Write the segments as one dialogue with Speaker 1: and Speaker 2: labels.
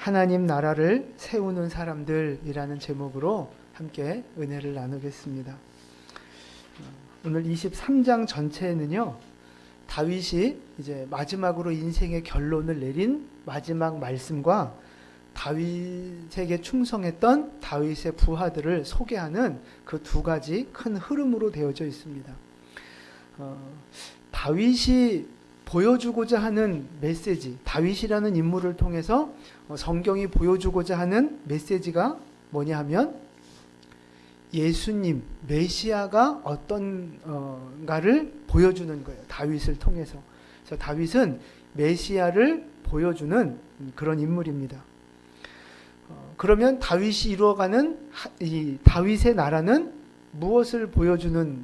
Speaker 1: 하나님 나라를 세우는 사람들이라는 제목으로 함께 은혜를 나누겠습니다. 오늘 23장 전체에는요, 다윗이 이제 마지막으로 인생의 결론을 내린 마지막 말씀과 다윗에게 충성했던 다윗의 부하들을 소개하는 그 두 가지 큰 흐름으로 되어져 있습니다. 다윗이 보여주고자 하는 메시지, 다윗이라는 인물을 통해서 성경이 보여주고자 하는 메시지가 뭐냐 하면 예수님, 메시아가 어떤가를 보여주는 거예요. 다윗을 통해서. 그래서 다윗은 메시아를 보여주는 그런 인물입니다. 그러면 다윗이 이루어가는 이 다윗의 나라는 무엇을 보여주는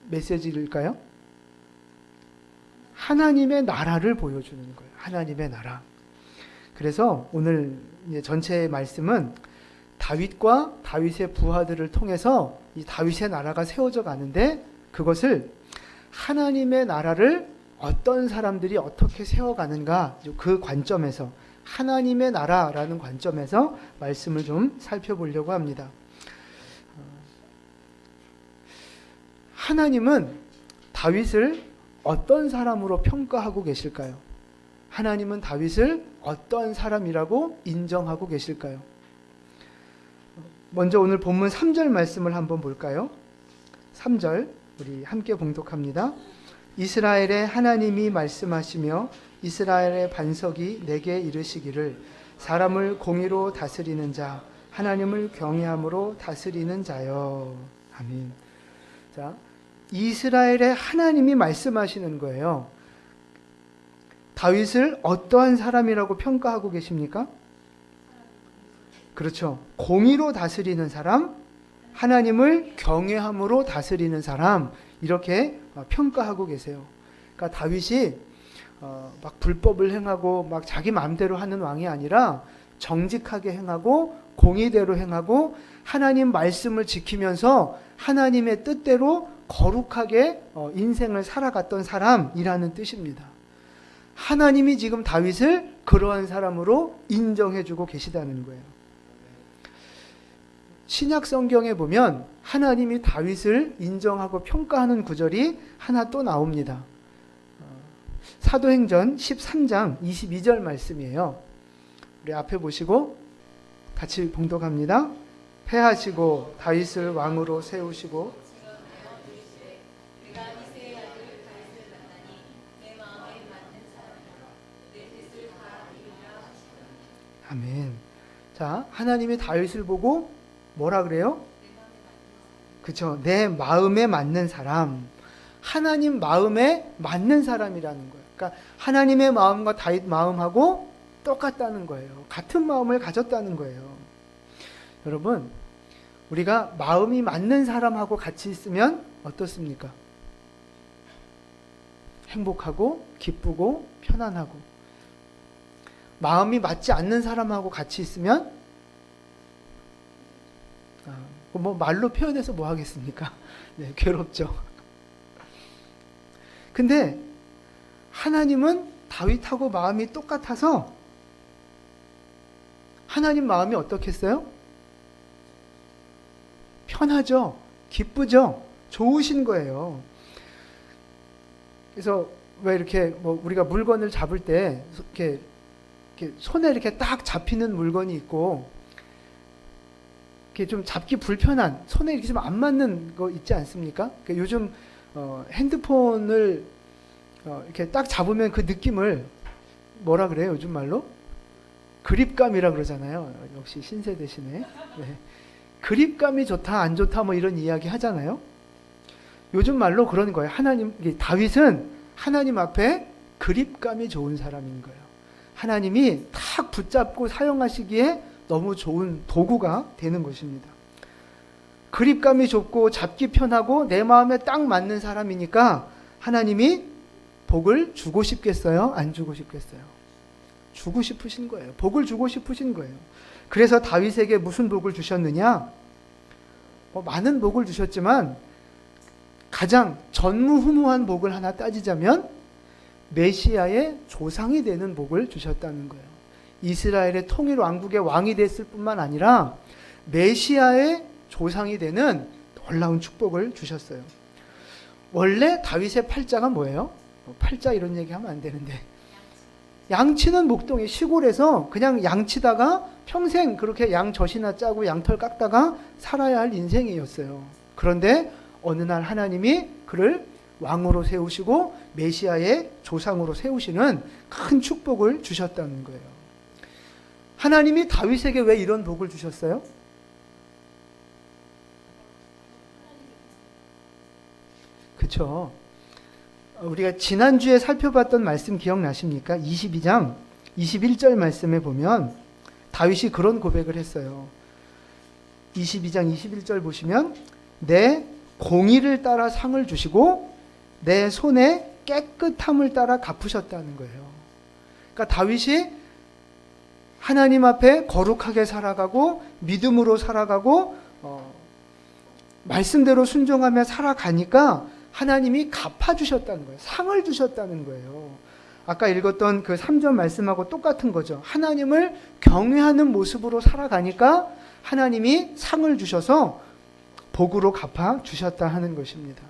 Speaker 1: 메시지일까요? 하나님의 나라를 보여주는 거예요. 하나님의 나라. 그래서 오늘 전체의 말씀은 다윗과 다윗의 부하들을 통해서 이 다윗의 나라가 세워져 가는데, 그것을 하나님의 나라를 어떤 사람들이 어떻게 세워가는가, 그 관점에서, 하나님의 나라라는 관점에서 말씀을 좀 살펴보려고 합니다. 하나님은 다윗을 어떤 사람으로 평가하고 계실까요? 하나님은 다윗을 어떤 사람이라고 인정하고 계실까요? 먼저 오늘 본문 3절 말씀을 한번 볼까요? 3절 우리 함께 봉독합니다. 이스라엘의 하나님이 말씀하시며 이스라엘의 반석이 내게 이르시기를 사람을 공의로 다스리는 자, 하나님을 경외함으로 다스리는 자여. 아멘. 자, 이스라엘의 하나님이 말씀하시는 거예요. 다윗을 어떠한 사람이라고 평가하고 계십니까? 그렇죠. 공의로 다스리는 사람, 하나님을 경외함으로 다스리는 사람, 이렇게 평가하고 계세요. 그러니까 다윗이 막 불법을 행하고 막 자기 마음대로 하는 왕이 아니라 정직하게 행하고 공의대로 행하고 하나님 말씀을 지키면서 하나님의 뜻대로 거룩하게 인생을 살아갔던 사람이라는 뜻입니다. 하나님이 지금 다윗을 그러한 사람으로 인정해주고 계시다는 거예요. 신약 성경에 보면 하나님이 다윗을 인정하고 평가하는 구절이 하나 또 나옵니다. 사도행전 13장 22절 말씀이에요. 우리 앞에 보시고 같이 봉독합니다. 패하시고 다윗을 왕으로 세우시고 아멘. 자, 하나님이 다윗을 보고 뭐라 그래요? 그렇죠. 내 마음에 맞는 사람. 하나님 마음에 맞는 사람이라는 거예요. 그러니까 하나님의 마음과 다윗 마음하고 똑같다는 거예요. 같은 마음을 가졌다는 거예요. 여러분, 우리가 마음이 맞는 사람하고 같이 있으면 어떻습니까? 행복하고 기쁘고 편안하고. 마음이 맞지 않는 사람하고 같이 있으면 뭐 말로 표현해서 뭐 하겠습니까? 네, 괴롭죠. 근데 하나님은 다윗하고 마음이 똑같아서 하나님 마음이 어떻겠어요? 편하죠. 기쁘죠. 좋으신 거예요. 그래서 왜 이렇게 뭐 우리가 물건을 잡을 때 이렇게 손에 이렇게 딱 잡히는 물건이 있고 이렇게 좀 잡기 불편한, 손에 이렇게 좀 안 맞는 거 있지 않습니까? 그러니까 요즘 핸드폰을 이렇게 딱 잡으면 그 느낌을 뭐라 그래요? 요즘 말로? 그립감이라 그러잖아요. 역시 신세대시네. 네. 그립감이 좋다, 안 좋다 뭐 이런 이야기 하잖아요. 요즘 말로 그런 거예요. 다윗은 하나님 앞에 그립감이 좋은 사람인 거예요. 하나님이 탁 붙잡고 사용하시기에 너무 좋은 도구가 되는 것입니다. 그립감이 좁고 잡기 편하고 내 마음에 딱 맞는 사람이니까 하나님이 복을 주고 싶겠어요? 안 주고 싶겠어요? 주고 싶으신 거예요. 복을 주고 싶으신 거예요. 그래서 다윗에게 무슨 복을 주셨느냐? 많은 복을 주셨지만 가장 전무후무한 복을 하나 따지자면 메시아의 조상이 되는 복을 주셨다는 거예요. 이스라엘의 통일 왕국의 왕이 됐을 뿐만 아니라 메시아의 조상이 되는 놀라운 축복을 주셨어요. 원래 다윗의 팔자가 뭐예요? 팔자 이런 얘기하면 안 되는데, 양치는 목동에 시골에서 그냥 양치다가 평생 그렇게 양 젖이나 짜고 양털 깎다가 살아야 할 인생이었어요. 그런데 어느 날 하나님이 그를 왕으로 세우시고 메시아의 조상으로 세우시는 큰 축복을 주셨다는 거예요. 하나님이 다윗에게 왜 이런 복을 주셨어요? 그렇죠. 우리가 지난주에 살펴봤던 말씀 기억나십니까? 22장 21절 말씀에 보면 다윗이 그런 고백을 했어요. 22장 21절 보시면 내 공의를 따라 상을 주시고 내 손에 깨끗함을 따라 갚으셨다는 거예요. 그러니까 다윗이 하나님 앞에 거룩하게 살아가고 믿음으로 살아가고 말씀대로 순종하며 살아가니까 하나님이 갚아주셨다는 거예요. 상을 주셨다는 거예요. 아까 읽었던 그 3절 말씀하고 똑같은 거죠. 하나님을 경외하는 모습으로 살아가니까 하나님이 상을 주셔서 복으로 갚아주셨다 하는 것입니다.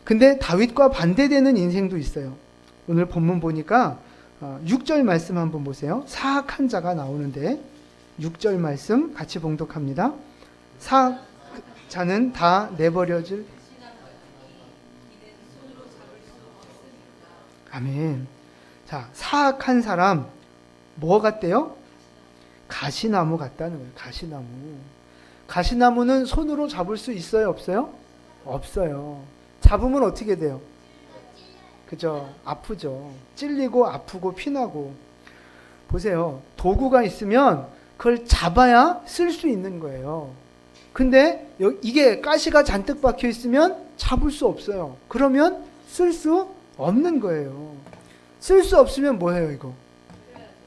Speaker 1: 근데 다윗과 반대되는 인생도 있어요. 오늘 본문 보니까 6절 말씀 한번 보세요. 사악한 자가 나오는데 6절 말씀 같이 봉독합니다. 사악 자는 다 내버려질. 아멘. 자, 사악한 사람 뭐 같대요? 가시나무 같다는 거예요. 가시나무. 가시나무는 손으로 잡을 수 있어요, 없어요? 없어요. 잡으면 어떻게 돼요? 그죠? 아프죠. 찔리고 아프고 피나고. 보세요. 도구가 있으면 그걸 잡아야 쓸 수 있는 거예요. 근데 이게 가시가 잔뜩 박혀 있으면 잡을 수 없어요. 그러면 쓸 수 없는 거예요. 쓸 수 없으면 뭐해요, 이거?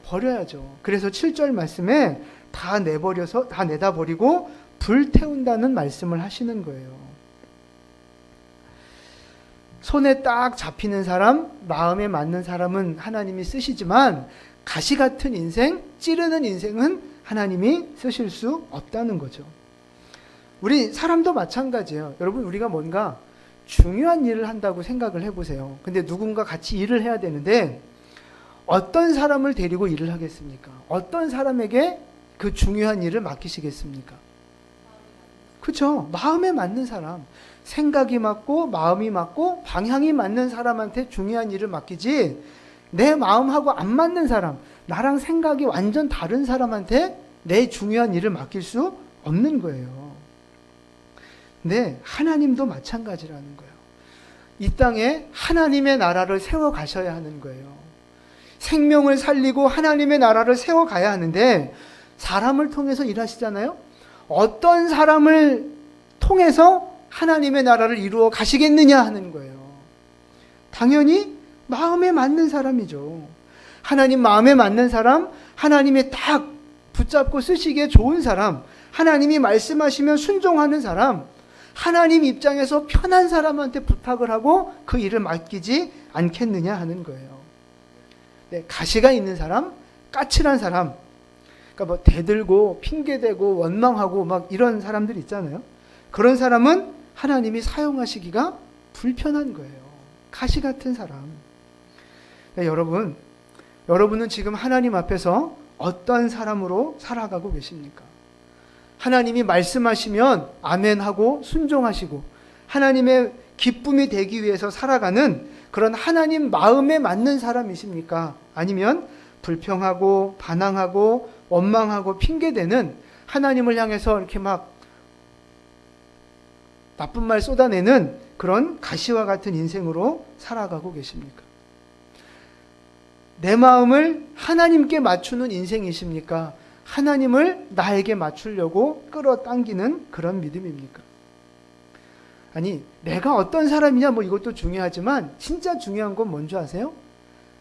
Speaker 1: 버려야죠. 그래서 7절 말씀에 다 내버려서 다 내다 버리고 불 태운다는 말씀을 하시는 거예요. 손에 딱 잡히는 사람, 마음에 맞는 사람은 하나님이 쓰시지만 가시 같은 인생, 찌르는 인생은 하나님이 쓰실 수 없다는 거죠. 우리 사람도 마찬가지예요. 여러분, 우리가 뭔가 중요한 일을 한다고 생각을 해보세요. 근데 누군가 같이 일을 해야 되는데 어떤 사람을 데리고 일을 하겠습니까? 어떤 사람에게 그 중요한 일을 맡기시겠습니까? 그렇죠. 마음에 맞는 사람, 생각이 맞고 마음이 맞고 방향이 맞는 사람한테 중요한 일을 맡기지, 내 마음하고 안 맞는 사람, 나랑 생각이 완전 다른 사람한테 내 중요한 일을 맡길 수 없는 거예요. 근데 하나님도 마찬가지라는 거예요. 이 땅에 하나님의 나라를 세워 가셔야 하는 거예요. 생명을 살리고 하나님의 나라를 세워 가야 하는데 사람을 통해서 일하시잖아요. 어떤 사람을 통해서 하나님의 나라를 이루어 가시겠느냐 하는 거예요. 당연히 마음에 맞는 사람이죠. 하나님 마음에 맞는 사람, 하나님이 딱 붙잡고 쓰시기에 좋은 사람, 하나님이 말씀하시면 순종하는 사람, 하나님 입장에서 편한 사람한테 부탁을 하고 그 일을 맡기지 않겠느냐 하는 거예요. 네, 가시가 있는 사람, 까칠한 사람, 그러니까 뭐 대들고 핑계대고 원망하고 막 이런 사람들 있잖아요. 그런 사람은 하나님이 사용하시기가 불편한 거예요. 가시 같은 사람. 네, 여러분은 지금 하나님 앞에서 어떤 사람으로 살아가고 계십니까? 하나님이 말씀하시면 아멘하고 순종하시고 하나님의 기쁨이 되기 위해서 살아가는 그런 하나님 마음에 맞는 사람이십니까? 아니면 불평하고 반항하고 원망하고 핑계대는, 하나님을 향해서 이렇게 막 나쁜 말 쏟아내는 그런 가시와 같은 인생으로 살아가고 계십니까? 내 마음을 하나님께 맞추는 인생이십니까? 하나님을 나에게 맞추려고 끌어당기는 그런 믿음입니까? 아니, 내가 어떤 사람이냐 뭐 이것도 중요하지만 진짜 중요한 건 뭔지 아세요?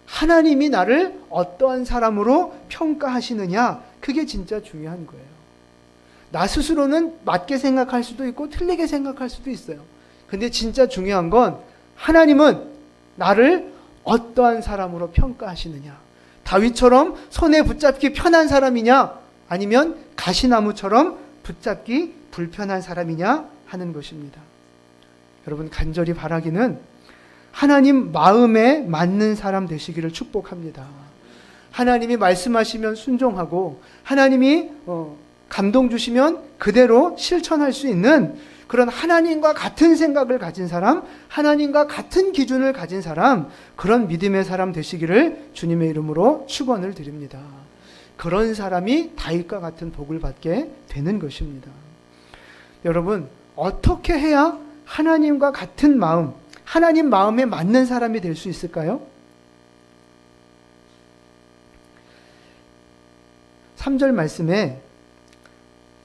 Speaker 1: 하나님이 나를 어떠한 사람으로 평가하시느냐, 그게 진짜 중요한 거예요. 나 스스로는 맞게 생각할 수도 있고 틀리게 생각할 수도 있어요. 근데 진짜 중요한 건 하나님은 나를 어떠한 사람으로 평가하시느냐, 다윗처럼 손에 붙잡기 편한 사람이냐, 아니면 가시나무처럼 붙잡기 불편한 사람이냐 하는 것입니다. 여러분, 간절히 바라기는 하나님 마음에 맞는 사람 되시기를 축복합니다. 하나님이 말씀하시면 순종하고, 하나님이 감동 주시면 그대로 실천할 수 있는 그런 하나님과 같은 생각을 가진 사람, 하나님과 같은 기준을 가진 사람, 그런 믿음의 사람 되시기를 주님의 이름으로 축원을 드립니다. 그런 사람이 다윗과 같은 복을 받게 되는 것입니다. 여러분, 어떻게 해야 하나님과 같은 마음, 하나님 마음에 맞는 사람이 될 수 있을까요? 3절 말씀에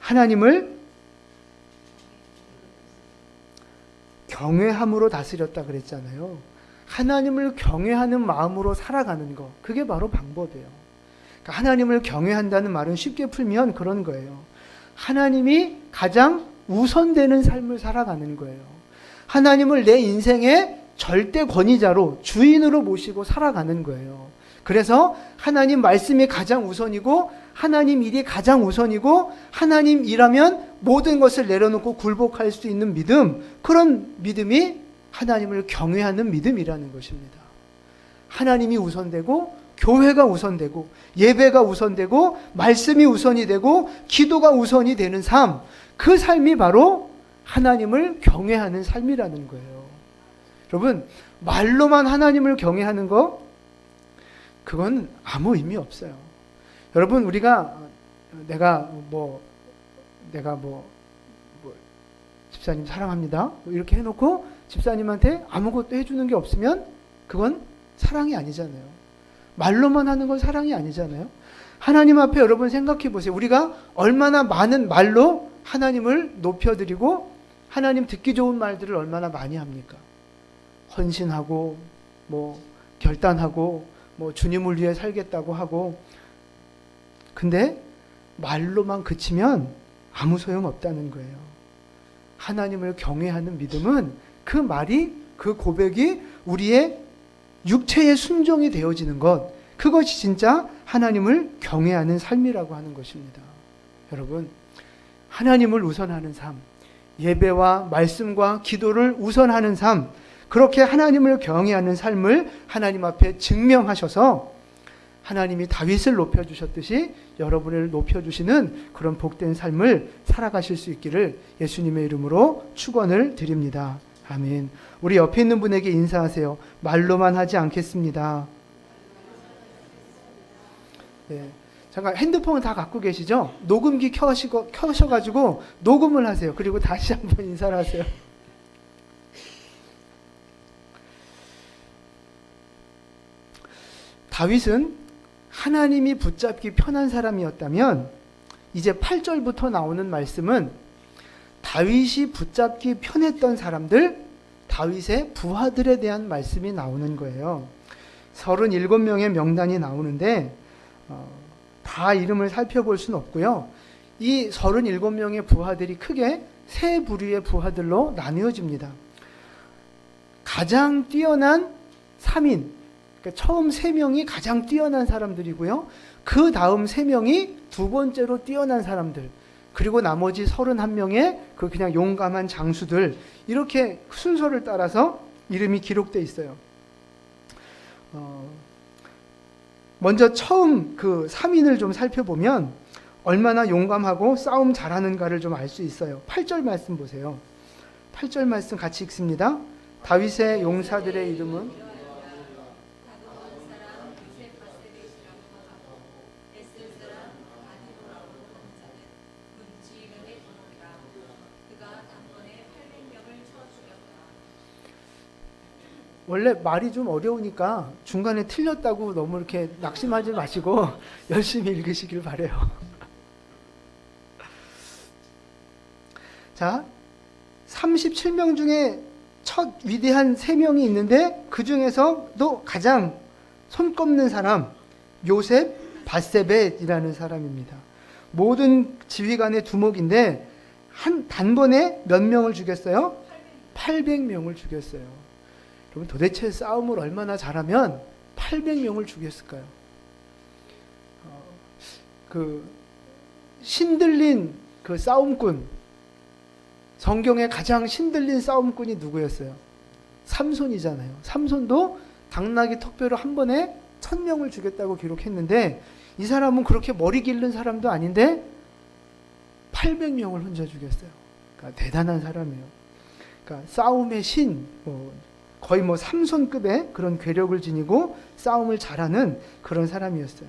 Speaker 1: 하나님을 경외함으로 다스렸다 그랬잖아요. 하나님을 경외하는 마음으로 살아가는 거, 그게 바로 방법이에요. 그러니까 하나님을 경외한다는 말은 쉽게 풀면 그런 거예요. 하나님이 가장 우선되는 삶을 살아가는 거예요. 하나님을 내 인생의 절대 권위자로, 주인으로 모시고 살아가는 거예요. 그래서 하나님 말씀이 가장 우선이고, 하나님 일이 가장 우선이고, 하나님 일하면 모든 것을 내려놓고 굴복할 수 있는 믿음, 그런 믿음이 하나님을 경외하는 믿음이라는 것입니다. 하나님이 우선되고, 교회가 우선되고, 예배가 우선되고, 말씀이 우선이 되고, 기도가 우선이 되는 삶, 그 삶이 바로 하나님을 경외하는 삶이라는 거예요. 여러분, 말로만 하나님을 경외하는 거, 그건 아무 의미 없어요. 여러분, 우리가 내가 집사님 사랑합니다 이렇게 해놓고 집사님한테 아무것도 해주는 게 없으면 그건 사랑이 아니잖아요. 말로만 하는 건 사랑이 아니잖아요. 하나님 앞에 여러분 생각해 보세요. 우리가 얼마나 많은 말로 하나님을 높여드리고 하나님 듣기 좋은 말들을 얼마나 많이 합니까? 헌신하고 결단하고 주님을 위해 살겠다고 하고, 근데 말로만 그치면 아무 소용없다는 거예요. 하나님을 경외하는 믿음은 그 말이, 그 고백이 우리의 육체의 순종이 되어지는 것, 그것이 진짜 하나님을 경외하는 삶이라고 하는 것입니다. 여러분, 하나님을 우선하는 삶, 예배와 말씀과 기도를 우선하는 삶, 그렇게 하나님을 경외하는 삶을 하나님 앞에 증명하셔서 하나님이 다윗을 높여주셨듯이 여러분을 높여주시는 그런 복된 삶을 살아가실 수 있기를 예수님의 이름으로 축원을 드립니다. 아멘. 우리 옆에 있는 분에게 인사하세요. 말로만 하지 않겠습니다. 네. 잠깐, 핸드폰 다 갖고 계시죠? 녹음기 켜셔가지고 녹음을 하세요. 그리고 다시 한번 인사를 하세요. 다윗은 하나님이 붙잡기 편한 사람이었다면, 이제 8절부터 나오는 말씀은 다윗이 붙잡기 편했던 사람들, 다윗의 부하들에 대한 말씀이 나오는 거예요. 37명의 명단이 나오는데 다 이름을 살펴볼 수는 없고요. 이 37명의 부하들이 크게 세 부류의 부하들로 나뉘어집니다. 가장 뛰어난 3인, 그러니까 처음 3명이 가장 뛰어난 사람들이고요. 그 다음 3명이 두 번째로 뛰어난 사람들, 그리고 나머지 31명의 그냥 용감한 장수들, 이렇게 순서를 따라서 이름이 기록되어 있어요. 먼저 처음 그 3인을 좀 살펴보면 얼마나 용감하고 싸움 잘하는가를 좀 알 수 있어요. 8절 말씀 보세요. 8절 말씀 같이 읽습니다. 다윗의 용사들의 이름은 원래 말이 좀 어려우니까 중간에 틀렸다고 너무 이렇게 낙심하지 마시고 열심히 읽으시길 바래요. 자, 37명 중에 첫 위대한 3명이 있는데 그 중에서도 가장 손꼽는 사람, 요셉 바세벳이라는 사람입니다. 모든 지휘관의 두목인데 단번에 몇 명을 죽였어요? 800명을 죽였어요. 여러분, 도대체 싸움을 얼마나 잘하면 800명을 죽였을까요? 그 신들린 그 싸움꾼, 성경에 가장 신들린 싸움꾼이 누구였어요? 삼손이잖아요. 삼손도 당나귀 턱뼈로 한 번에 1000명을 죽였다고 기록했는데, 이 사람은 그렇게 머리 기른 사람도 아닌데 800명을 혼자 죽였어요. 그러니까 대단한 사람이에요. 그러니까 싸움의 신, 거의 삼손급의 그런 괴력을 지니고 싸움을 잘하는 그런 사람이었어요.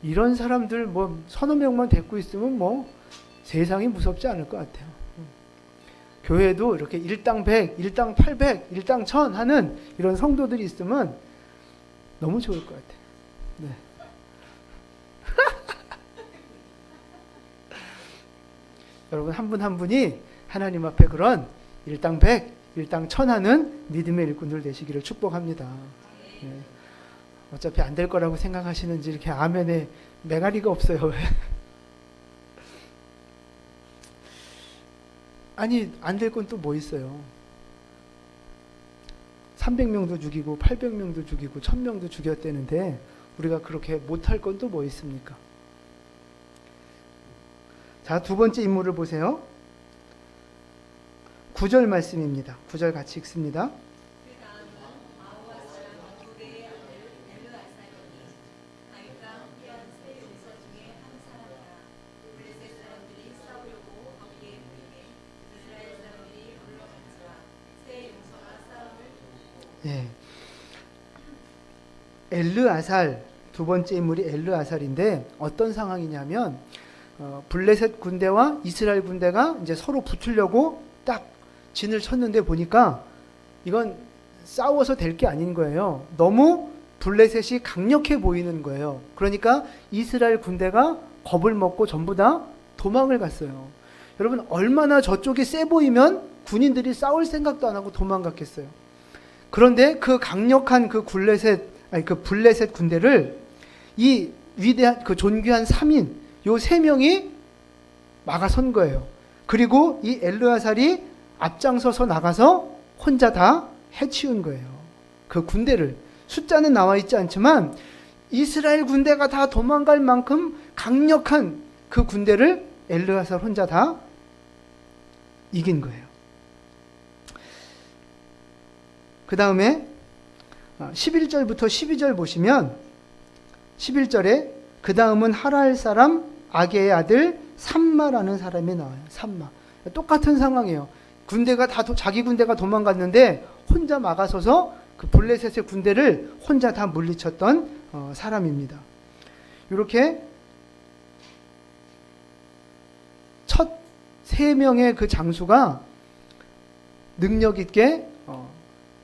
Speaker 1: 이런 사람들 서너 명만 데리고 있으면 세상이 무섭지 않을 것 같아요. 교회도 이렇게 일당 100, 일당 800, 일당 1000 하는 이런 성도들이 있으면 너무 좋을 것 같아요. 네. 여러분 한 분 한 분이 하나님 앞에 그런 일당 100, 일당 1000 하는 믿음의 일꾼들 되시기를 축복합니다. 네. 어차피 안 될 거라고 생각하시는지 이렇게 아멘에 매가리가 없어요. 아니, 안 될 건 또 뭐 있어요? 300명도 죽이고 800명도 죽이고 1000명도 죽였다는데 우리가 그렇게 못할 건 또 뭐 있습니까? 자, 두 번째 인물을 보세요. 9절 말씀입니다. 9절 같이 읽습니다. 예. 엘르아살, 두 번째 인물이 엘르아살인데 어떤 상황이냐면 블레셋 군대와 이스라엘 군대가 이제 서로 붙으려고 딱 진을 쳤는데 보니까 이건 싸워서 될 게 아닌 거예요. 너무 블레셋이 강력해 보이는 거예요. 그러니까 이스라엘 군대가 겁을 먹고 전부 다 도망을 갔어요. 여러분, 얼마나 저쪽이 세 보이면 군인들이 싸울 생각도 안 하고 도망갔겠어요. 그런데 그 강력한 그 블레셋 군대를 이 위대한 그 존귀한 3인, 요 3명이 막아선 거예요. 그리고 이 엘르아살이 앞장서서 나가서 혼자 다 해치운 거예요. 그 군대를. 숫자는 나와 있지 않지만 이스라엘 군대가 다 도망갈 만큼 강력한 그 군대를 엘르아살 혼자 다 이긴 거예요. 그 다음에 11절부터 12절 보시면 11절에 그 다음은 하랄 사람 아게의 아들 삼마라는 사람이 나와요. 삼마. 똑같은 상황이에요. 군대가 자기 군대가 도망갔는데 혼자 막아서서 그 블레셋의 군대를 혼자 다 물리쳤던 사람입니다. 이렇게 첫 3명의 그 장수가 능력 있게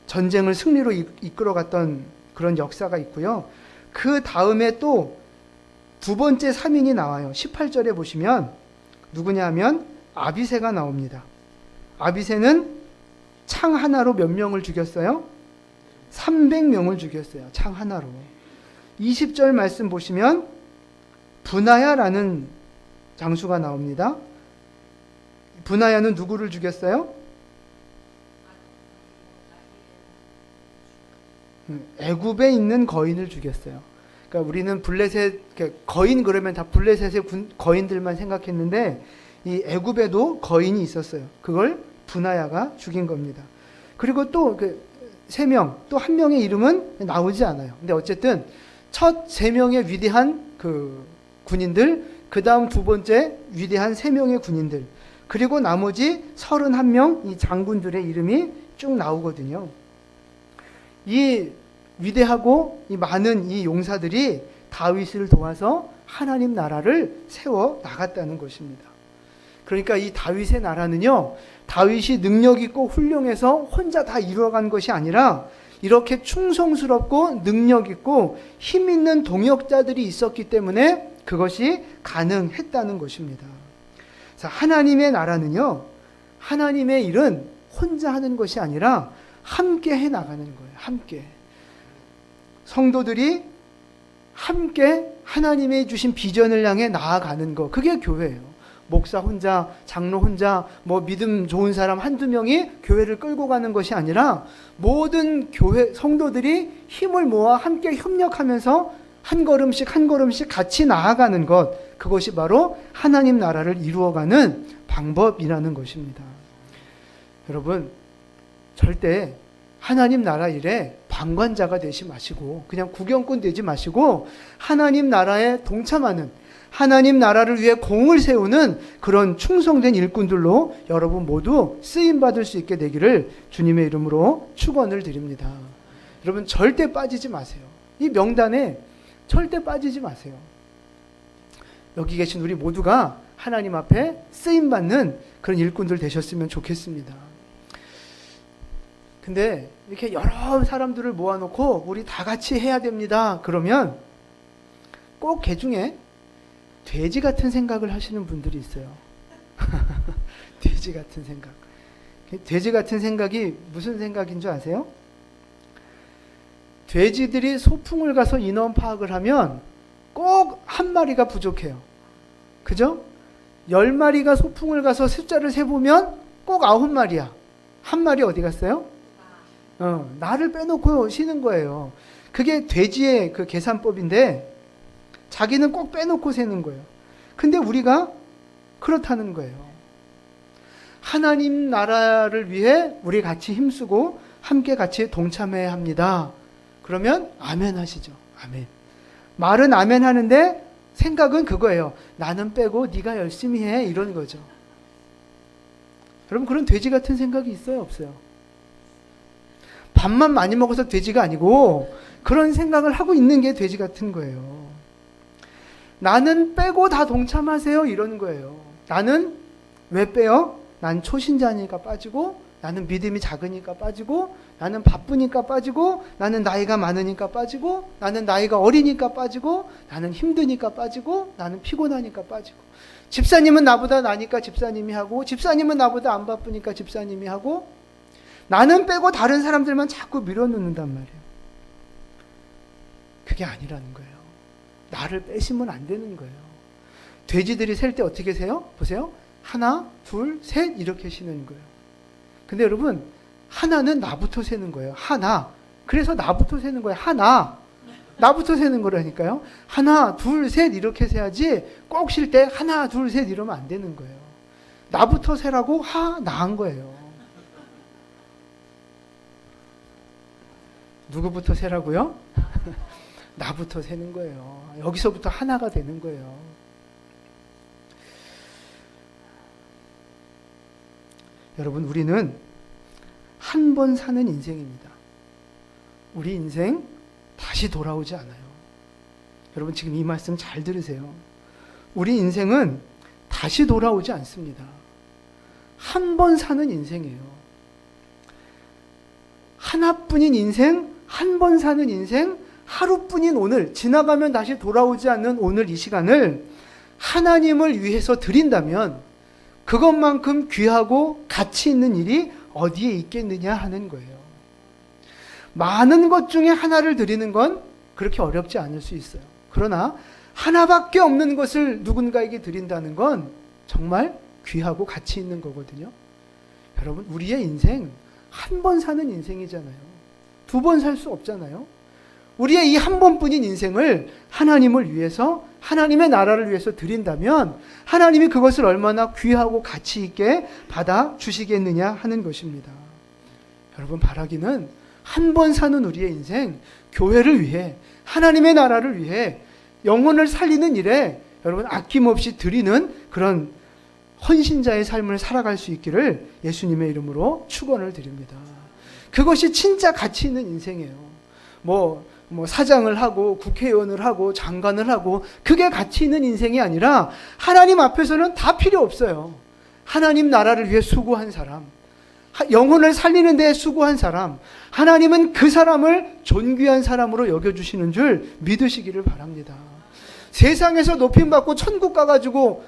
Speaker 1: 전쟁을 승리로 이끌어갔던 그런 역사가 있고요. 그 다음에 또 두 번째 3인이 나와요. 18절에 보시면 누구냐 하면 아비새가 나옵니다. 아비새는 창 하나로 몇 명을 죽였어요? 300명을 죽였어요. 창 하나로. 20절 말씀 보시면 분하야라는 장수가 나옵니다. 분하야는 누구를 죽였어요? 애굽에 있는 거인을 죽였어요. 그러니까 우리는 블레셋 거인 그러면 다 블레셋의 거인들만 생각했는데 이 애굽에도 거인이 있었어요. 그걸 분하야가 죽인 겁니다. 그리고 또 그 3명, 또 한 명의 이름은 나오지 않아요. 근데 어쨌든 첫 3명의 위대한 그 군인들, 그 다음 두 번째 위대한 3명의 군인들, 그리고 나머지 31명 이 장군들의 이름이 쭉 나오거든요. 이 위대하고 이 많은 이 용사들이 다윗을 도와서 하나님 나라를 세워 나갔다는 것입니다. 그러니까 이 다윗의 나라는요, 다윗이 능력 있고 훌륭해서 혼자 다 이루어간 것이 아니라 이렇게 충성스럽고 능력 있고 힘 있는 동역자들이 있었기 때문에 그것이 가능했다는 것입니다. 자, 하나님의 나라는요, 하나님의 일은 혼자 하는 것이 아니라 함께 해 나가는 거예요. 함께. 성도들이 함께 하나님의 주신 비전을 향해 나아가는 거, 그게 교회예요. 목사 혼자, 장로 혼자, 믿음 좋은 사람 한두 명이 교회를 끌고 가는 것이 아니라 모든 교회 성도들이 힘을 모아 함께 협력하면서 한 걸음씩 한 걸음씩 같이 나아가는 것, 그것이 바로 하나님 나라를 이루어가는 방법이라는 것입니다. 여러분, 절대 하나님 나라 일에 방관자가 되지 마시고 그냥 구경꾼 되지 마시고 하나님 나라에 동참하는, 하나님 나라를 위해 공을 세우는 그런 충성된 일꾼들로 여러분 모두 쓰임받을 수 있게 되기를 주님의 이름으로 축원을 드립니다. 여러분, 절대 빠지지 마세요. 이 명단에 절대 빠지지 마세요. 여기 계신 우리 모두가 하나님 앞에 쓰임받는 그런 일꾼들 되셨으면 좋겠습니다. 근데 이렇게 여러 사람들을 모아놓고 우리 다 같이 해야 됩니다. 그러면 꼭 개 중에 돼지 같은 생각을 하시는 분들이 있어요. 돼지 같은 생각. 돼지 같은 생각이 무슨 생각인 줄 아세요? 돼지들이 소풍을 가서 인원 파악을 하면 꼭 한 마리가 부족해요. 그죠? 10마리가 소풍을 가서 숫자를 세보면 꼭 9마리야. 한 마리 어디 갔어요? 나를 빼놓고 쉬는 거예요. 그게 돼지의 그 계산법인데 자기는 꼭 빼놓고 세는 거예요. 근데 우리가 그렇다는 거예요. 하나님 나라를 위해 우리 같이 힘쓰고 함께 같이 동참해야 합니다. 그러면 아멘 하시죠. 아멘. 말은 아멘 하는데 생각은 그거예요. 나는 빼고 네가 열심히 해, 이런 거죠. 여러분, 그런 돼지 같은 생각이 있어요, 없어요? 밥만 많이 먹어서 돼지가 아니고 그런 생각을 하고 있는 게 돼지 같은 거예요. 나는 빼고 다 동참하세요, 이런 거예요. 나는 왜 빼요? 난 초신자니까 빠지고, 나는 믿음이 작으니까 빠지고, 나는 바쁘니까 빠지고, 나는 나이가 많으니까 빠지고, 나는 나이가 어리니까 빠지고, 나는 힘드니까 빠지고, 나는 피곤하니까 빠지고, 집사님은 나보다 나니까 집사님이 하고, 집사님은 나보다 안 바쁘니까 집사님이 하고, 나는 빼고 다른 사람들만 자꾸 밀어넣는단 말이에요. 그게 아니라는 거예요. 나를 빼시면 안 되는 거예요. 돼지들이 셀 때 어떻게 세요? 보세요. 하나, 둘, 셋 이렇게 쉬는 거예요. 근데 여러분, 하나는 나부터 세는 거예요. 하나. 그래서 나부터 세는 거예요. 하나. 나부터 세는 거라니까요. 하나, 둘, 셋 이렇게 세야지 꼭 쉴 때 하나, 둘, 셋 이러면 안 되는 거예요. 나부터 세라고 나한 거예요. 누구부터 세라고요? 나부터 세는 거예요. 여기서부터 하나가 되는 거예요. 여러분, 우리는 한 번 사는 인생입니다. 우리 인생 다시 돌아오지 않아요. 여러분, 지금 이 말씀 잘 들으세요. 우리 인생은 다시 돌아오지 않습니다. 한 번 사는 인생이에요. 하나뿐인 인생, 한 번 사는 인생, 하루뿐인 오늘, 지나가면 다시 돌아오지 않는 오늘 이 시간을 하나님을 위해서 드린다면 그것만큼 귀하고 가치 있는 일이 어디에 있겠느냐 하는 거예요. 많은 것 중에 하나를 드리는 건 그렇게 어렵지 않을 수 있어요. 그러나 하나밖에 없는 것을 누군가에게 드린다는 건 정말 귀하고 가치 있는 거거든요. 여러분, 우리의 인생 한 번 사는 인생이잖아요. 두 번 살 수 없잖아요. 우리의 이 한 번뿐인 인생을 하나님을 위해서, 하나님의 나라를 위해서 드린다면 하나님이 그것을 얼마나 귀하고 가치 있게 받아 주시겠느냐 하는 것입니다. 여러분, 바라기는 한 번 사는 우리의 인생, 교회를 위해, 하나님의 나라를 위해 영혼을 살리는 일에 여러분 아낌없이 드리는 그런 헌신자의 삶을 살아갈 수 있기를 예수님의 이름으로 축원을 드립니다. 그것이 진짜 가치 있는 인생이에요. 뭐 사장을 하고 국회의원을 하고 장관을 하고 그게 가치 있는 인생이 아니라 하나님 앞에서는 다 필요 없어요. 하나님 나라를 위해 수고한 사람, 영혼을 살리는 데 수고한 사람, 하나님은 그 사람을 존귀한 사람으로 여겨주시는 줄 믿으시기를 바랍니다. 세상에서 높임받고 천국 가가지고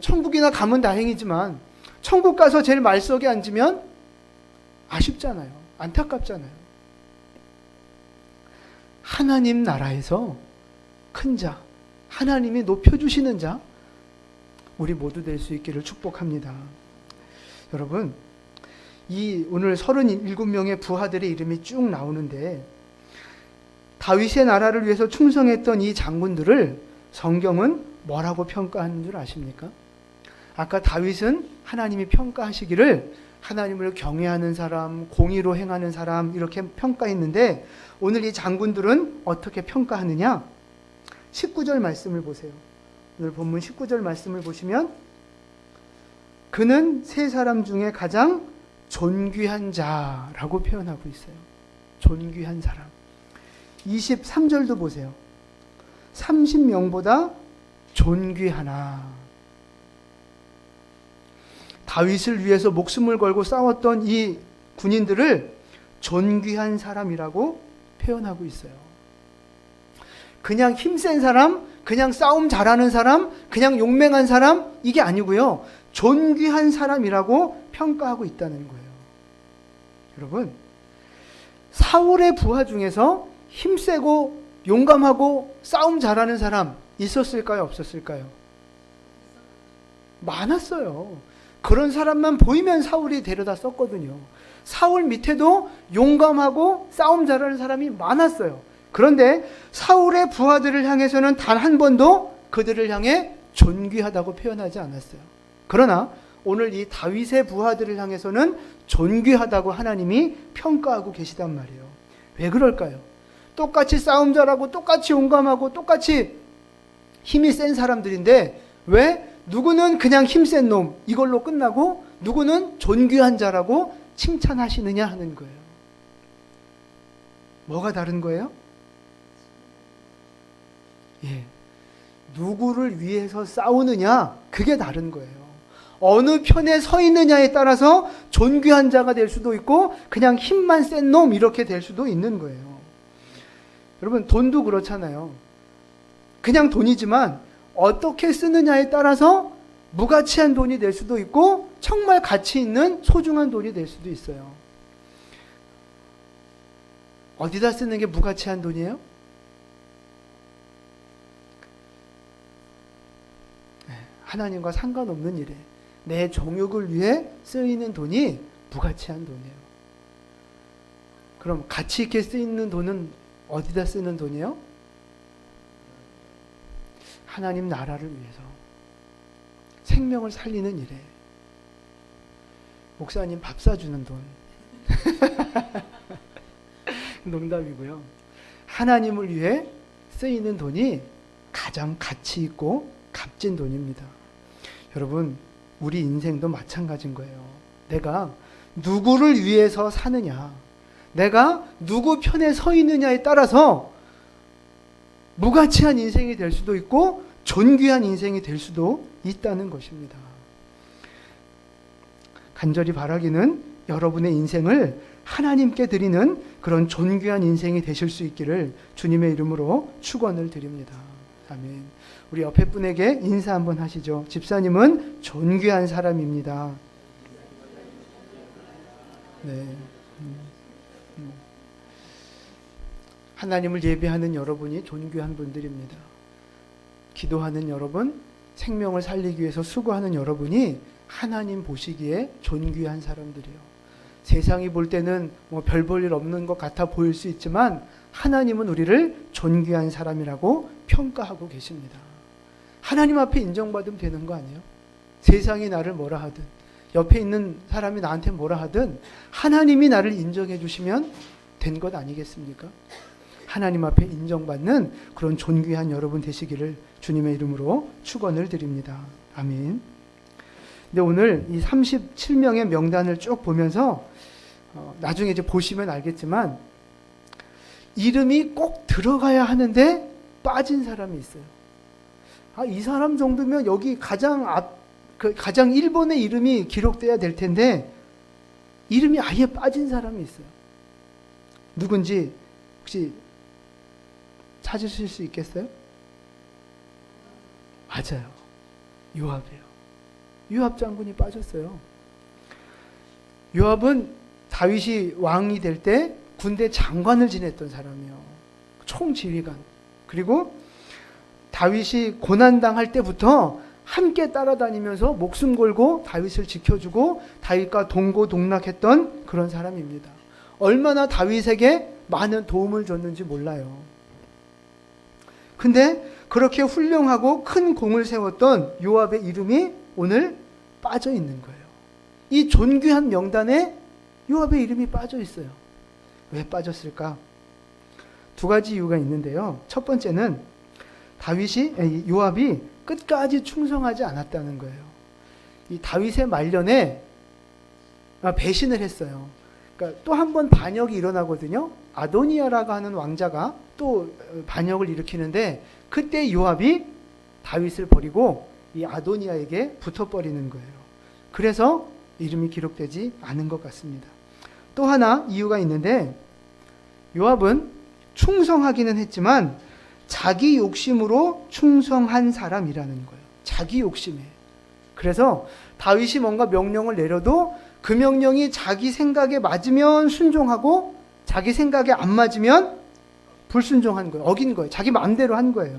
Speaker 1: 천국이나 가면 다행이지만 천국 가서 제일 말석에 앉으면 아쉽잖아요. 안타깝잖아요. 하나님 나라에서 큰 자, 하나님이 높여주시는 자, 우리 모두 될 수 있기를 축복합니다. 여러분, 이 오늘 37명의 부하들의 이름이 쭉 나오는데 다윗의 나라를 위해서 충성했던 이 장군들을 성경은 뭐라고 평가하는 줄 아십니까? 아까 다윗은 하나님이 평가하시기를 하나님을 경외하는 사람, 공의로 행하는 사람 이렇게 평가했는데 오늘 이 장군들은 어떻게 평가하느냐? 19절 말씀을 보세요. 오늘 본문 19절 말씀을 보시면 그는 세 사람 중에 가장 존귀한 자라고 표현하고 있어요. 존귀한 사람. 23절도 보세요. 30명보다 존귀하나. 다윗을 위해서 목숨을 걸고 싸웠던 이 군인들을 존귀한 사람이라고 표현하고 있어요. 그냥 힘센 사람, 그냥 싸움 잘하는 사람, 그냥 용맹한 사람 이게 아니고요. 존귀한 사람이라고 평가하고 있다는 거예요. 여러분, 사울의 부하 중에서 힘세고 용감하고 싸움 잘하는 사람 있었을까요? 없었을까요? 많았어요. 그런 사람만 보이면 사울이 데려다 썼거든요. 사울 밑에도 용감하고 싸움 잘하는 사람이 많았어요. 그런데 사울의 부하들을 향해서는 단 한 번도 그들을 향해 존귀하다고 표현하지 않았어요. 그러나 오늘 이 다윗의 부하들을 향해서는 존귀하다고 하나님이 평가하고 계시단 말이에요. 왜 그럴까요? 똑같이 싸움 잘하고 똑같이 용감하고 똑같이 힘이 센 사람들인데 왜 누구는 그냥 힘센 놈 이걸로 끝나고 누구는 존귀한 자라고 칭찬하시느냐 하는 거예요. 뭐가 다른 거예요? 누구를 위해서 싸우느냐 그게 다른 거예요. 어느 편에 서 있느냐에 따라서 존귀한 자가 될 수도 있고 그냥 힘만 센 놈 이렇게 될 수도 있는 거예요. 여러분 돈도 그렇잖아요. 그냥 돈이지만 어떻게 쓰느냐에 따라서 무가치한 돈이 될 수도 있고 정말 가치 있는 소중한 돈이 될 수도 있어요. 어디다 쓰는 게 무가치한 돈이에요? 하나님과 상관없는 일에 내 정욕을 위해 쓰이는 돈이 무가치한 돈이에요. 그럼 가치 있게 쓰이는 돈은 어디다 쓰는 돈이에요? 하나님 나라를 위해서 생명을 살리는 일에 목사님 밥 사주는 돈 농담이고요. 하나님을 위해 쓰이는 돈이 가장 가치 있고 값진 돈입니다. 여러분 우리 인생도 마찬가지인 거예요. 내가 누구를 위해서 사느냐, 내가 누구 편에 서 있느냐에 따라서 무가치한 인생이 될 수도 있고 존귀한 인생이 될 수도 있다는 것입니다. 간절히 바라기는 여러분의 인생을 하나님께 드리는 그런 존귀한 인생이 되실 수 있기를 주님의 이름으로 축원을 드립니다. 아멘. 우리 옆에 분에게 인사 한번 하시죠. 집사님은 존귀한 사람입니다. 네. 하나님을 예배하는 여러분이 존귀한 분들입니다. 기도하는 여러분, 생명을 살리기 위해서 수고하는 여러분이 하나님 보시기에 존귀한 사람들이요. 세상이 볼 때는 뭐 별 볼 일 없는 것 같아 보일 수 있지만 하나님은 우리를 존귀한 사람이라고 평가하고 계십니다. 하나님 앞에 인정받으면 되는 거 아니에요? 세상이 나를 뭐라 하든 옆에 있는 사람이 나한테 뭐라 하든 하나님이 나를 인정해 주시면 된 것 아니겠습니까? 하나님 앞에 인정받는 그런 존귀한 여러분 되시기를 주님의 이름으로 축원을 드립니다. 아멘. 근데 오늘 이 37명의 명단을 쭉 보면서 나중에 이제 보시면 알겠지만 이름이 꼭 들어가야 하는데 빠진 사람이 있어요. 이 사람 정도면 여기 가장 1번의 이름이 기록돼야 될 텐데 이름이 아예 빠진 사람이 있어요. 누군지 혹시 찾으실 수 있겠어요? 맞아요. 요압이에요. 요압 장군이 빠졌어요. 요압은 다윗이 왕이 될 때 군대 장관을 지냈던 사람이에요. 총지휘관. 그리고 다윗이 고난당할 때부터 함께 따라다니면서 목숨 걸고 다윗을 지켜주고 다윗과 동고동락했던 그런 사람입니다. 얼마나 다윗에게 많은 도움을 줬는지 몰라요. 근데 그렇게 훌륭하고 큰 공을 세웠던 요압의 이름이 오늘 빠져 있는 거예요. 이 존귀한 명단에 요압의 이름이 빠져 있어요. 왜 빠졌을까? 두 가지 이유가 있는데요. 첫 번째는 요압이 끝까지 충성하지 않았다는 거예요. 이 다윗의 말년에 배신을 했어요. 그러니까 또 한 번 반역이 일어나거든요. 아도니아라고 하는 왕자가 또 반역을 일으키는데 그때 요압이 다윗을 버리고 이 아도니아에게 붙어버리는 거예요. 그래서 이름이 기록되지 않은 것 같습니다. 또 하나 이유가 있는데 요압은 충성하기는 했지만 자기 욕심으로 충성한 사람이라는 거예요. 자기 욕심에. 그래서 다윗이 뭔가 명령을 내려도 그 명령이 자기 생각에 맞으면 순종하고 자기 생각에 안 맞으면 불순종한 거예요. 어긴 거예요. 자기 마음대로 한 거예요.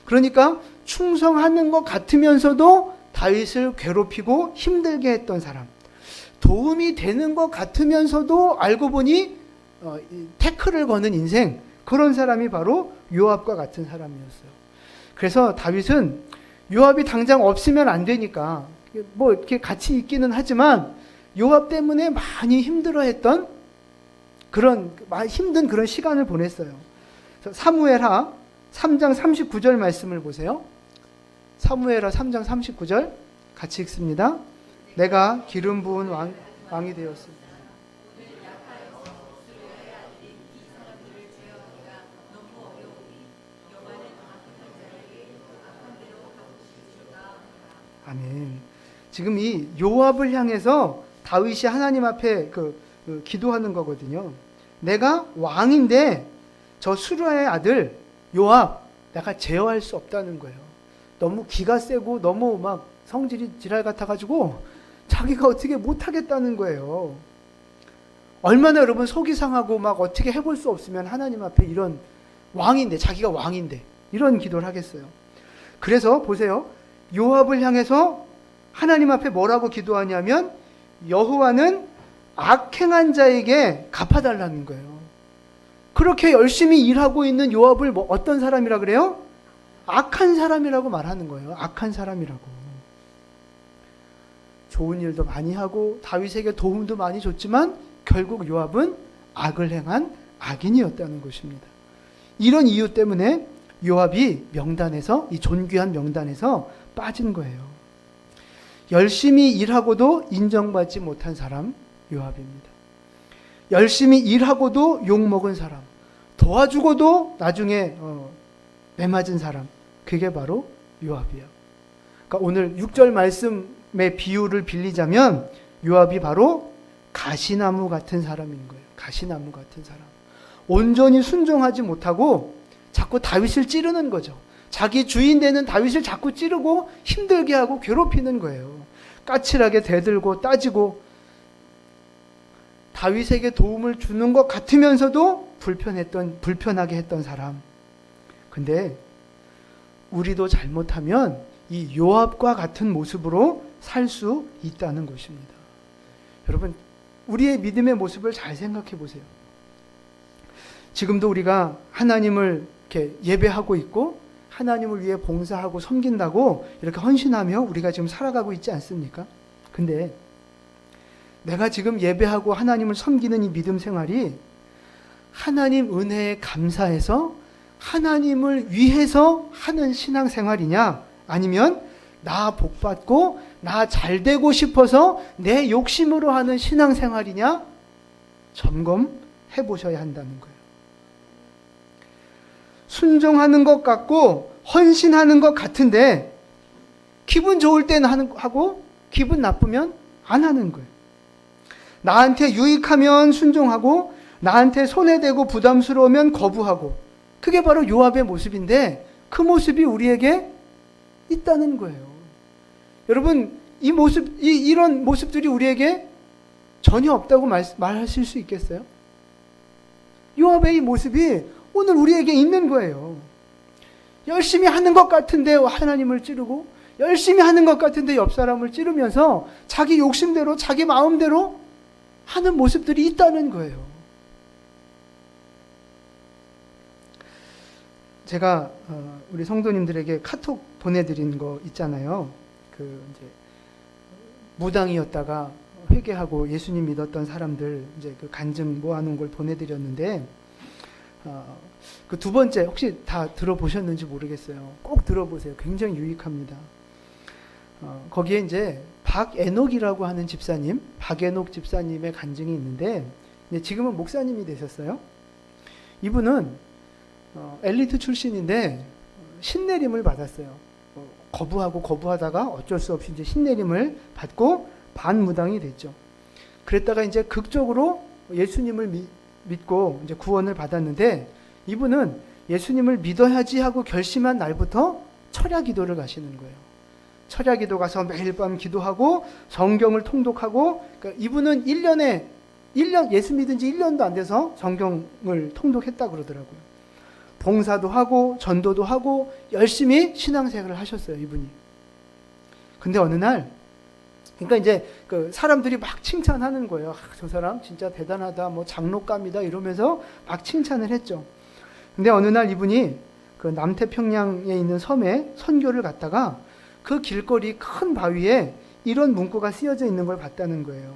Speaker 1: 그러니까 충성하는 것 같으면서도 다윗을 괴롭히고 힘들게 했던 사람. 도움이 되는 것 같으면서도 알고 보니 태클을 거는 인생. 그런 사람이 바로 요압과 같은 사람이었어요. 그래서 다윗은 요압이 당장 없으면 안 되니까 뭐 이렇게 같이 있기는 하지만 요압 때문에 많이 힘들어했던 힘든 그런 시간을 보냈어요. 사무엘하 3장 39절 말씀을 보세요. 사무엘하 3장 39절 같이 읽습니다. 내가 기름 부은 왕이 되었습니다. 아멘. 지금 이 요압을 향해서 다윗이 하나님 앞에 기도하는 거거든요. 내가 왕인데 저 수르야의 아들 요압 내가 제어할 수 없다는 거예요. 너무 기가 세고 너무 막 성질이 지랄 같아가지고 자기가 어떻게 못하겠다는 거예요. 얼마나 여러분 속이 상하고 막 어떻게 해볼 수 없으면 하나님 앞에 이런 왕인데 자기가 왕인데 이런 기도를 하겠어요. 그래서 보세요. 요압을 향해서 하나님 앞에 뭐라고 기도하냐면 여호와는 악행한 자에게 갚아달라는 거예요. 그렇게 열심히 일하고 있는 요압을 어떤 사람이라 그래요? 악한 사람이라고 말하는 거예요. 악한 사람이라고. 좋은 일도 많이 하고 다윗에게 도움도 많이 줬지만 결국 요압은 악을 행한 악인이었다는 것입니다. 이런 이유 때문에 요압이 명단에서 이 존귀한 명단에서 빠진 거예요. 열심히 일하고도 인정받지 못한 사람 요압입니다. 열심히 일하고도 욕먹은 사람, 도와주고도 나중에 매맞은 사람, 그게 바로 요압이에요. 그러니까 오늘 6절 말씀의 비유를 빌리자면 요압이 바로 가시나무 같은 사람인 거예요. 가시나무 같은 사람. 온전히 순종하지 못하고 자꾸 다윗을 찌르는 거죠. 자기 주인 되는 다윗을 자꾸 찌르고 힘들게 하고 괴롭히는 거예요. 까칠하게 대들고 따지고 다윗에게 도움을 주는 것 같으면서도 불편하게 했던 사람. 근데 우리도 잘못하면 이 요압과 같은 모습으로 살 수 있다는 것입니다. 여러분, 우리의 믿음의 모습을 잘 생각해 보세요. 지금도 우리가 하나님을 이렇게 예배하고 있고 하나님을 위해 봉사하고 섬긴다고 이렇게 헌신하며 우리가 지금 살아가고 있지 않습니까? 근데 내가 지금 예배하고 하나님을 섬기는 이 믿음 생활이 하나님 은혜에 감사해서 하나님을 위해서 하는 신앙 생활이냐, 아니면 나 복받고 나 잘되고 싶어서 내 욕심으로 하는 신앙 생활이냐 점검해 보셔야 한다는 거예요. 순종하는 것 같고 헌신하는 것 같은데 기분 좋을 때는 하고 기분 나쁘면 안 하는 거예요. 나한테 유익하면 순종하고 나한테 손해되고 부담스러우면 거부하고, 그게 바로 요압의 모습인데 그 모습이 우리에게 있다는 거예요. 여러분, 이런 모습들이 우리에게 전혀 없다고 말하실 수 있겠어요? 요압의 이 모습이 오늘 우리에게 있는 거예요. 열심히 하는 것 같은데 하나님을 찌르고, 열심히 하는 것 같은데 옆 사람을 찌르면서 자기 욕심대로 자기 마음대로 하는 모습들이 있다는 거예요. 제가 우리 성도님들에게 카톡 보내드린 거 있잖아요. 그 이제 무당이었다가 회개하고 예수님 믿었던 사람들 이제 그 간증 모아놓은 걸 보내드렸는데 그 두 번째 혹시 다 들어보셨는지 모르겠어요. 꼭 들어보세요. 굉장히 유익합니다. 거기에 이제 박애녹이라고 하는 집사님, 박애녹 집사님의 간증이 있는데 지금은 목사님이 되셨어요. 이분은 엘리트 출신인데 신내림을 받았어요. 거부하다가 어쩔 수 없이 이제 신내림을 받고 반무당이 됐죠. 그랬다가 이제 극적으로 예수님을 믿고 이제 구원을 받았는데 이분은 예수님을 믿어야지 하고 결심한 날부터 철야 기도를 가시는 거예요. 철야 기도 가서 매일 밤 기도하고 성경을 통독하고, 그러니까 이분은 1년 예수 믿은 지 1년도 안 돼서 성경을 통독했다 그러더라고요. 봉사도 하고 전도도 하고 열심히 신앙생활을 하셨어요, 이분이. 근데 어느 날, 그러니까 이제 그 사람들이 막 칭찬하는 거예요. 저 사람 진짜 대단하다, 뭐 장로감이다 이러면서 막 칭찬을 했죠. 근데 어느 날 이분이 그 남태평양에 있는 섬에 선교를 갔다가 그 길거리 큰 바위에 이런 문구가 쓰여져 있는 걸 봤다는 거예요.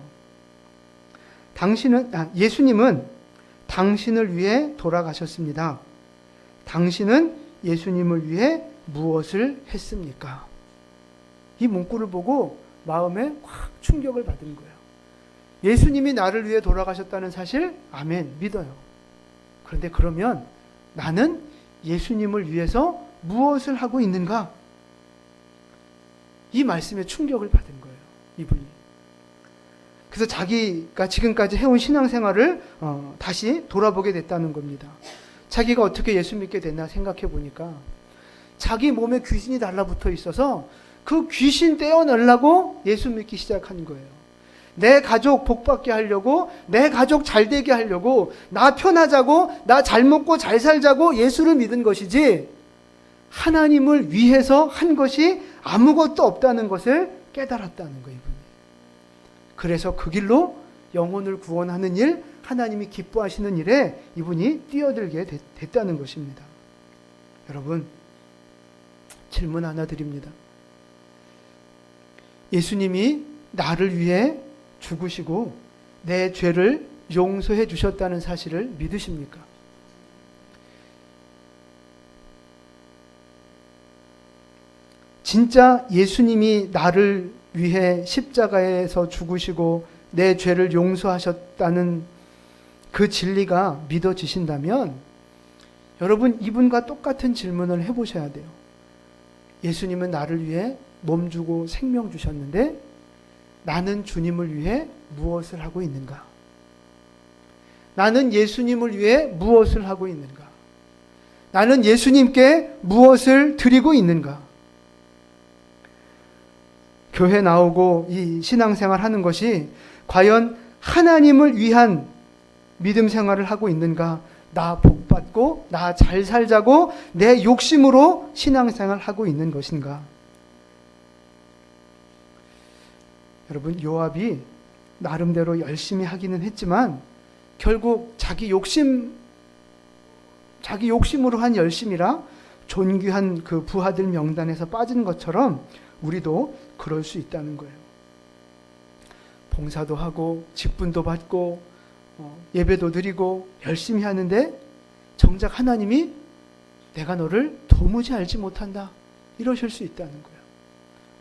Speaker 1: 예수님은 당신을 위해 돌아가셨습니다. 당신은 예수님을 위해 무엇을 했습니까? 이 문구를 보고 마음에 확 충격을 받은 거예요. 예수님이 나를 위해 돌아가셨다는 사실, 아멘, 믿어요. 그런데 그러면 나는 예수님을 위해서 무엇을 하고 있는가? 이 말씀에 충격을 받은 거예요, 이분이. 그래서 자기가 지금까지 해온 신앙생활을 다시 돌아보게 됐다는 겁니다. 자기가 어떻게 예수 믿게 됐나 생각해 보니까 자기 몸에 귀신이 달라붙어 있어서 그 귀신 떼어내려고 예수 믿기 시작한 거예요. 내 가족 복받게 하려고, 내 가족 잘 되게 하려고, 나 편하자고, 나 잘 먹고 잘 살자고 예수를 믿은 것이지 하나님을 위해서 한 것이 아무것도 없다는 것을 깨달았다는 거예요, 이분이. 그래서 그 길로 영혼을 구원하는 일, 하나님이 기뻐하시는 일에 이분이 뛰어들게 됐다는 것입니다. 여러분, 질문 하나 드립니다. 예수님이 나를 위해 죽으시고 내 죄를 용서해 주셨다는 사실을 믿으십니까? 진짜 예수님이 나를 위해 십자가에서 죽으시고 내 죄를 용서하셨다는 그 진리가 믿어지신다면 여러분, 이분과 똑같은 질문을 해보셔야 돼요. 예수님은 나를 위해 몸 주고 생명 주셨는데 나는 주님을 위해 무엇을 하고 있는가? 나는 예수님을 위해 무엇을 하고 있는가? 나는 예수님께 무엇을 드리고 있는가? 교회 나오고 이 신앙생활 하는 것이 과연 하나님을 위한 믿음 생활을 하고 있는가? 나 복받고 나 잘 살자고 내 욕심으로 신앙생활 하고 있는 것인가? 여러분, 요압이 나름대로 열심히 하기는 했지만 결국 자기 욕심으로 한 열심이라 존귀한 그 부하들 명단에서 빠진 것처럼 우리도 그럴 수 있다는 거예요. 봉사도 하고 직분도 받고 예배도 드리고 열심히 하는데 정작 하나님이 내가 너를 도무지 알지 못한다 이러실 수 있다는 거예요.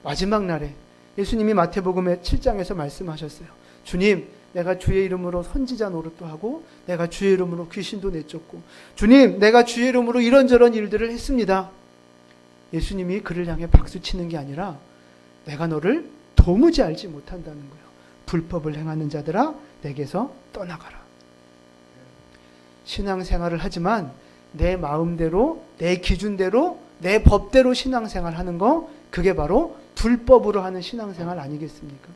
Speaker 1: 마지막 날에 예수님이 마태복음의 7장에서 말씀하셨어요. 주님, 내가 주의 이름으로 선지자 노릇도 하고 내가 주의 이름으로 귀신도 내쫓고 주님, 내가 주의 이름으로 이런저런 일들을 했습니다. 예수님이 그를 향해 박수치는 게 아니라 내가 너를 도무지 알지 못한다는 거예요. 불법을 행하는 자들아 내게서 떠나가라. 신앙생활을 하지만 내 마음대로, 내 기준대로, 내 법대로 신앙생활하는 거, 그게 바로 불법으로 하는 신앙생활 아니겠습니까?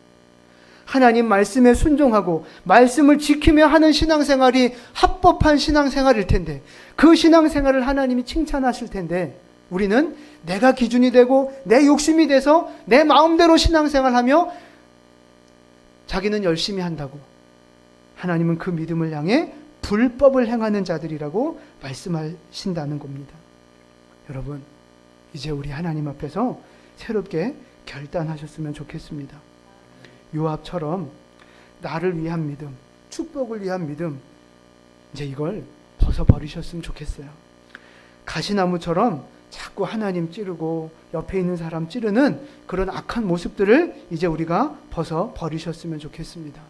Speaker 1: 하나님 말씀에 순종하고 말씀을 지키며 하는 신앙생활이 합법한 신앙생활일 텐데, 그 신앙생활을 하나님이 칭찬하실 텐데 우리는 내가 기준이 되고 내 욕심이 돼서 내 마음대로 신앙생활하며 자기는 열심히 한다고, 하나님은 그 믿음을 향해 불법을 행하는 자들이라고 말씀하신다는 겁니다. 여러분, 이제 우리 하나님 앞에서 새롭게 결단하셨으면 좋겠습니다. 요압처럼 나를 위한 믿음, 축복을 위한 믿음, 이제 이걸 벗어버리셨으면 좋겠어요. 가시나무처럼 자꾸 하나님 찌르고 옆에 있는 사람 찌르는 그런 악한 모습들을 이제 우리가 벗어버리셨으면 좋겠습니다.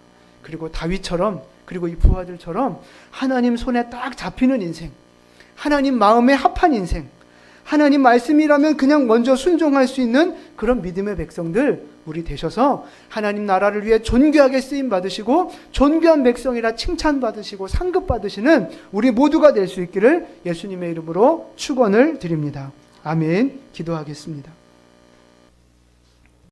Speaker 1: 그리고 다윗처럼, 그리고 이 부하들처럼 하나님 손에 딱 잡히는 인생, 하나님 마음에 합한 인생, 하나님 말씀이라면 그냥 먼저 순종할 수 있는 그런 믿음의 백성들 우리 되셔서 하나님 나라를 위해 존귀하게 쓰임 받으시고 존귀한 백성이라 칭찬 받으시고 상급 받으시는 우리 모두가 될 수 있기를 예수님의 이름으로 축원을 드립니다. 아멘. 기도하겠습니다.